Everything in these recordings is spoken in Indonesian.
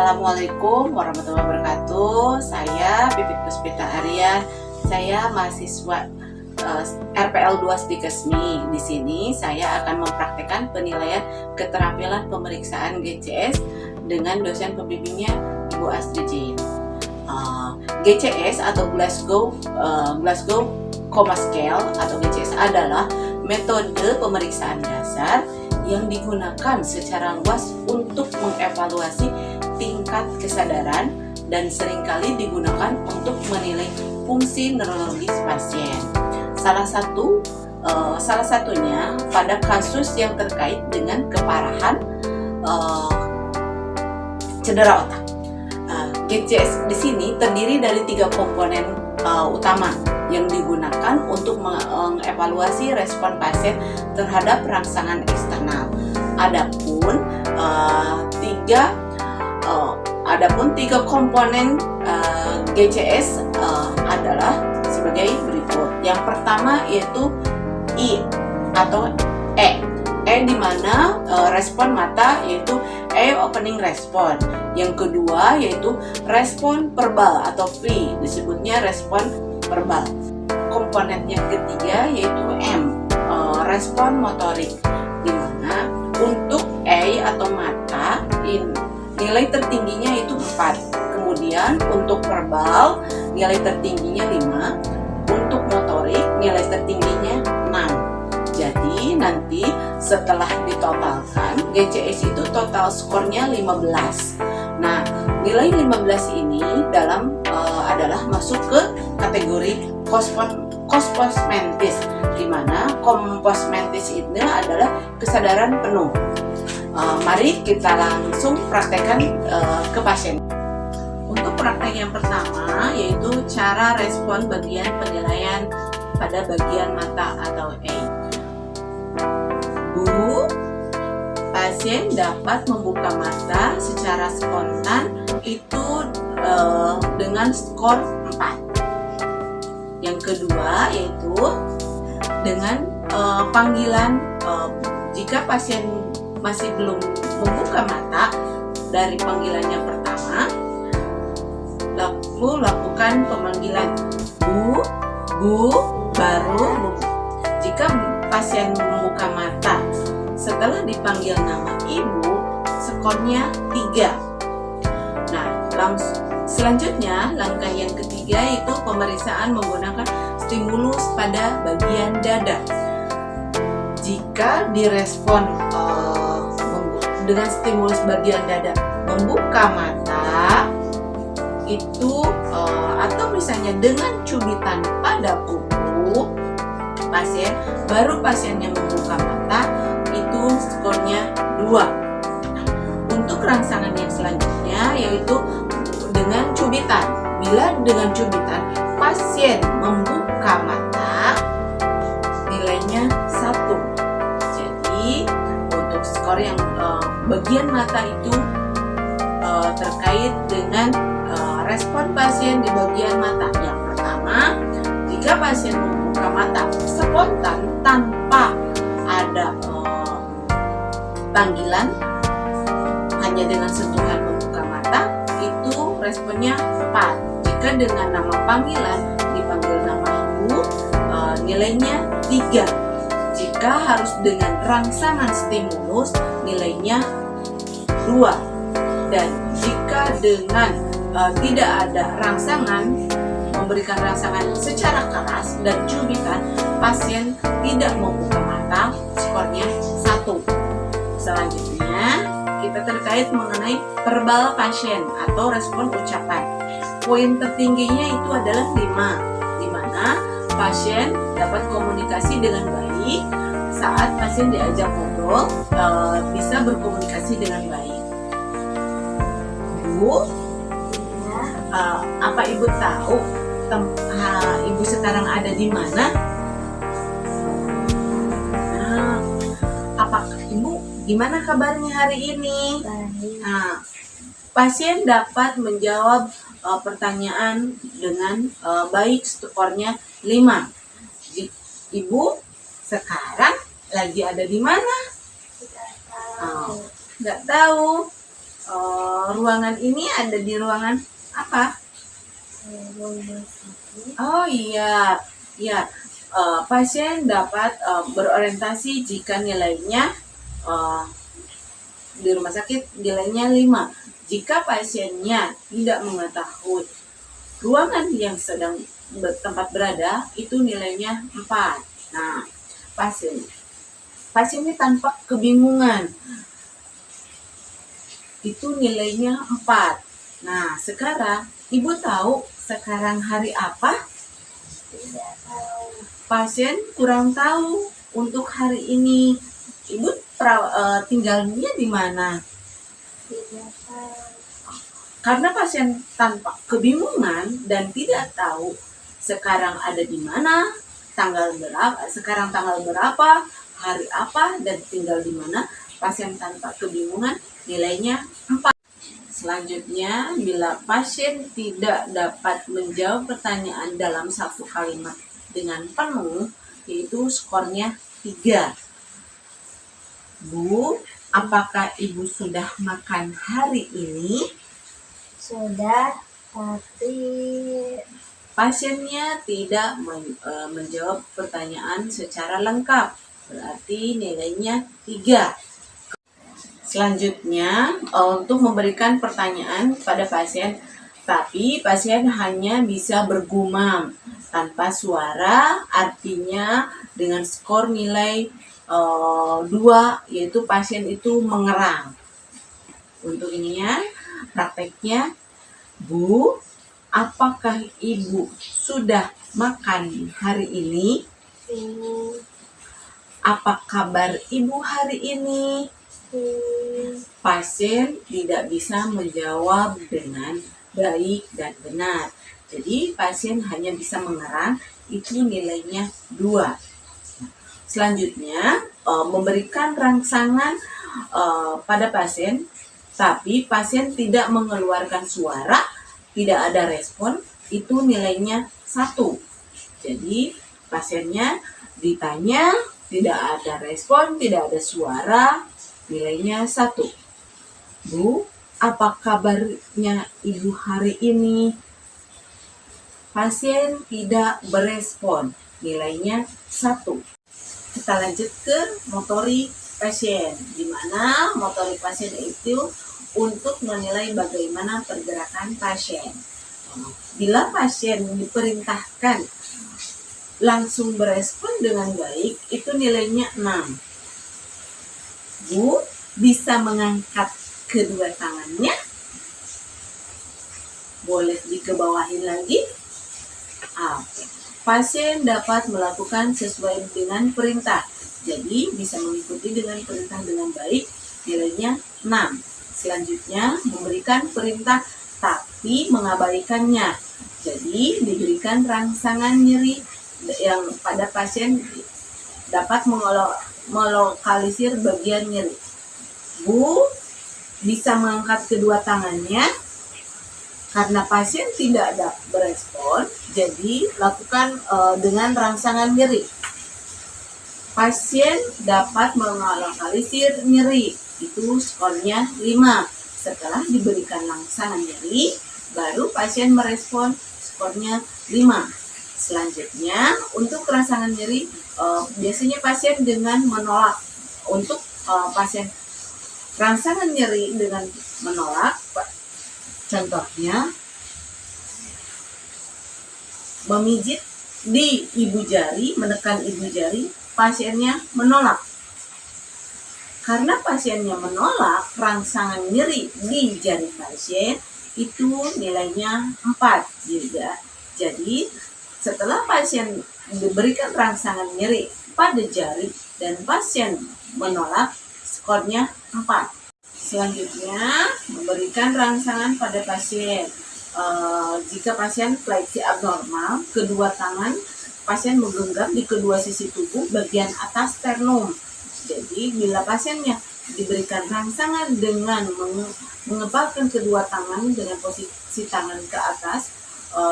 Assalamualaikum warahmatullahi wabarakatuh. Saya Pipit Puspita Aryan. Saya mahasiswa RPL 2 Stikesmi. Di sini saya akan mempraktekkan penilaian keterampilan pemeriksaan GCS dengan dosen pembimbingnya Ibu Astri Jane. GCS atau Glasgow Coma Scale atau GCS adalah metode pemeriksaan dasar yang digunakan secara luas untuk mengevaluasi tingkat kesadaran dan seringkali digunakan untuk menilai fungsi neurologis pasien. Salah satunya pada kasus yang terkait dengan keparahan cedera otak. GCS di sini terdiri dari 3 komponen utama yang digunakan untuk mengevaluasi respon pasien terhadap rangsangan eksternal. Adapun tiga komponen GCS adalah sebagai berikut. Yang pertama yaitu I atau E. Di mana respon mata yaitu opening respon. Yang kedua yaitu respon verbal atau V, disebutnya respon verbal. Komponen yang ketiga yaitu M, respon motorik, di mana untuk E atau mata nilai tertingginya itu 4. Kemudian untuk verbal nilai tertingginya 5, untuk motorik nilai tertingginya 6. Jadi nanti setelah ditotalkan GCS itu total skornya 15. Nah, nilai 15 ini adalah masuk ke kategori komposmentis, di mana komposmentis ini adalah kesadaran penuh. Mari kita langsung praktekkan ke pasien. Untuk praktek yang pertama yaitu cara respon bagian penilaian pada bagian mata atau E. Bu, pasien dapat membuka mata secara spontan itu dengan skor 4. Yang kedua yaitu dengan panggilan, jika pasien masih belum membuka mata dari panggilan yang pertama, lalu lakukan pemanggilan bu, baru bu. Jika pasien membuka mata setelah dipanggil nama ibu, skornya 3. Nah, selanjutnya langkah yang ketiga yaitu pemeriksaan menggunakan stimulus pada bagian dada. Jika direspon dengan stimulus bagian dada membuka mata itu atau misalnya dengan cubitan pada kuku pasien, baru pasien yang membuka mata itu skornya 2. Untuk rangsangan yang selanjutnya yaitu dengan cubitan. Bila dengan cubitan pasien membuka mata nilainya 1. Jadi untuk skor yang bagian mata itu terkait dengan respon pasien di bagian mata. Yang pertama, jika pasien membuka mata spontan tanpa ada panggilan, hanya dengan sentuhan membuka mata, itu responnya 4. Jika dengan nama panggilan dipanggil nama ibu, nilainya 3. Jika harus dengan rangsangan stimulus, nilainya 2. Dan jika dengan tidak ada rangsangan, memberikan rangsangan secara keras dan cubitan, pasien tidak membuka mata, skornya 1. Selanjutnya kita terkait mengenai verbal pasien atau respon ucapan. Poin tertingginya itu adalah 5, di mana pasien dapat komunikasi dengan baik. Saat pasien diajak ngobrol, bisa berkomunikasi dengan baik. Bu, apa ibu tahu ibu sekarang ada di mana? Nah, apakah ibu gimana kabarnya hari ini? Nah, pasien dapat menjawab pertanyaan dengan baik, skornya 5. Ibu sekarang lagi ada di mana? Nggak tahu. ruangan ini ada di ruangan apa? Oh iya, ya. Pasien dapat berorientasi jika nilainya di rumah sakit nilainya 5. Jika pasiennya tidak mengetahui ruangan yang sedang tempat berada, itu nilainya 4. Nah, pasiennya tampak kebingungan, itu nilainya 4. Nah, sekarang Ibu tahu sekarang hari apa? Tidak tahu. Pasien kurang tahu untuk hari ini. Ibu tinggalnya di mana? Tidak tahu. Karena pasien tampak kebingungan dan tidak tahu sekarang ada di mana, sekarang tanggal berapa, hari apa, dan tinggal di mana, pasien tampak kebingungan, nilainya 4. Selanjutnya, bila pasien tidak dapat menjawab pertanyaan dalam satu kalimat dengan penuh, yaitu skornya 3. Bu, apakah Ibu sudah makan hari ini? Sudah, tapi Pasiennya tidak menjawab pertanyaan secara lengkap, berarti nilainya 3. Selanjutnya, untuk memberikan pertanyaan pada pasien, tapi pasien hanya bisa bergumam tanpa suara, artinya dengan skor nilai 2, yaitu pasien itu mengerang. Untuk ininya, prakteknya, Bu, apakah Ibu sudah makan hari ini? Apa kabar Ibu hari ini? Pasien tidak bisa menjawab dengan baik dan benar. Jadi pasien hanya bisa mengerang, itu nilainya 2. Selanjutnya, memberikan rangsangan pada pasien, tapi pasien tidak mengeluarkan suara, tidak ada respon, itu nilainya 1. Jadi pasiennya ditanya, tidak ada respon, tidak ada suara, nilainya 1. Bu, apa kabarnya Ibu hari ini? Pasien tidak berespon, nilainya 1. Kita lanjut ke motorik pasien, di mana motorik pasien itu untuk menilai bagaimana pergerakan pasien. Bila pasien diperintahkan langsung berespon dengan baik, itu nilainya 6. Bu, bisa mengangkat kedua tangannya? Boleh dikebawahin lagi? Oke. Pasien dapat melakukan sesuai dengan perintah. Jadi, bisa mengikuti dengan perintah dengan baik, nilainya 6. Selanjutnya, memberikan perintah tapi mengabaikannya. Jadi, diberikan rangsangan nyeri yang pada pasien dapat melokalisir bagian nyeri. Bu, bisa mengangkat kedua tangannya. Karena pasien tidak ada berespon, jadi lakukan dengan rangsangan nyeri. Pasien dapat melokalisir nyeri, itu skornya 5. Setelah diberikan rangsangan nyeri, baru pasien merespon, skornya 5. Selanjutnya, untuk rangsangan nyeri, biasanya pasien dengan menolak. Untuk pasien rangsangan nyeri dengan menolak, contohnya memijit di ibu jari, menekan ibu jari, pasiennya menolak. Karena pasiennya menolak, rangsangan nyeri di jari pasien itu nilainya 4 juga. Jadi setelah pasien diberikan rangsangan nyeri pada jari dan pasien menolak, skornya 4. Selanjutnya, memberikan rangsangan pada pasien. Jika pasien fleksi abnormal, kedua tangan pasien menggenggam di kedua sisi tubuh bagian atas sternum. Jadi, bila pasiennya diberikan rangsangan dengan mengepalkan kedua tangan dengan posisi tangan ke atas,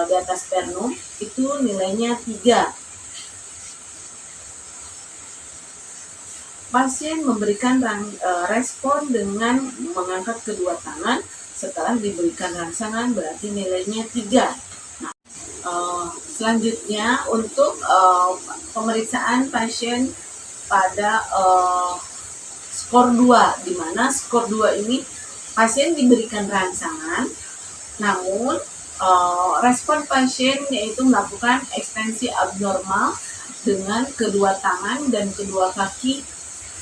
di atas sternum, itu nilainya 3. pasien memberikan respon dengan mengangkat kedua tangan setelah diberikan rangsangan, berarti nilainya 3. Nah, selanjutnya untuk pemeriksaan pasien pada skor 2, di mana skor 2 ini pasien diberikan rangsangan, namun respon pasien yaitu melakukan ekstensi abnormal dengan kedua tangan dan kedua kaki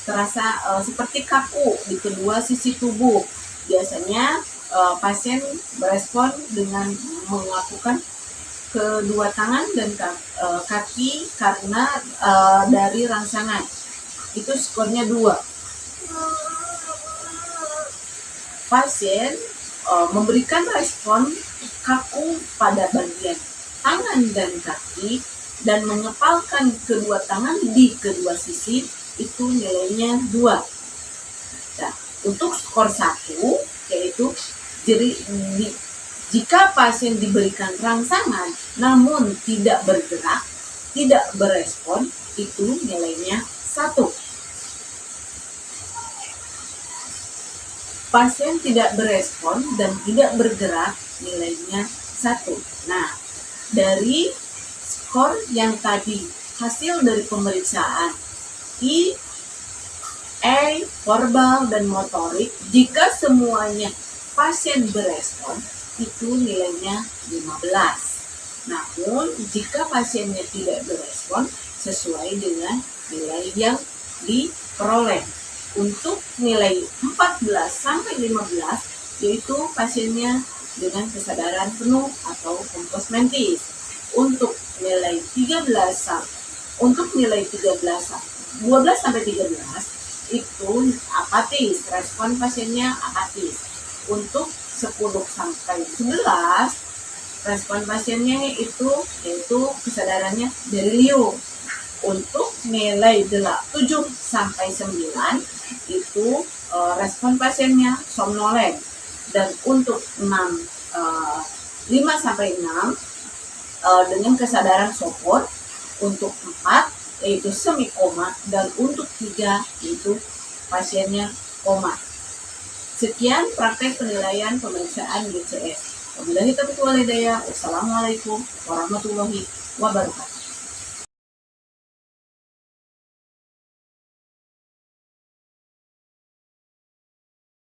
terasa seperti kaku di kedua sisi tubuh. Biasanya pasien berespon dengan melakukan kedua tangan dan kaki karena dari rangsangan. Itu skornya 2. Pasien memberikan respon kaku pada bagian tangan dan kaki dan mengepalkan kedua tangan di kedua sisi, itu nilainya 2. Nah, untuk skor 1 yaitu jika pasien diberikan rangsangan namun tidak bergerak, tidak berespon, itu nilainya 1. Pasien tidak berespon dan tidak bergerak, nilainya 1. Nah, dari skor yang tadi, hasil dari pemeriksaan I, E, verbal, dan motorik, jika semuanya pasien berespon, itu nilainya 15. Namun, jika pasiennya tidak berespon, sesuai dengan nilai yang diperoleh. Untuk nilai 14 sampai 15, yaitu pasiennya dengan kesadaran penuh atau kompos mentis. Untuk nilai 12 sampai 13 itu apatis, respon pasiennya apatis. Untuk 10 sampai 11 respon pasiennya yaitu kesadarannya delirium. Untuk nilai 7 sampai 9 itu respon pasiennya somnolen. Dan untuk 5 sampai 6 dengan kesadaran sopor. Untuk 4 yaitu semi koma, dan untuk 3 itu pasiennya koma. Sekian praktek penilaian pemeriksaan DCS. Wabillahi taufiq wal hidayah. Wassalamualaikum warahmatullahi wabarakatuh.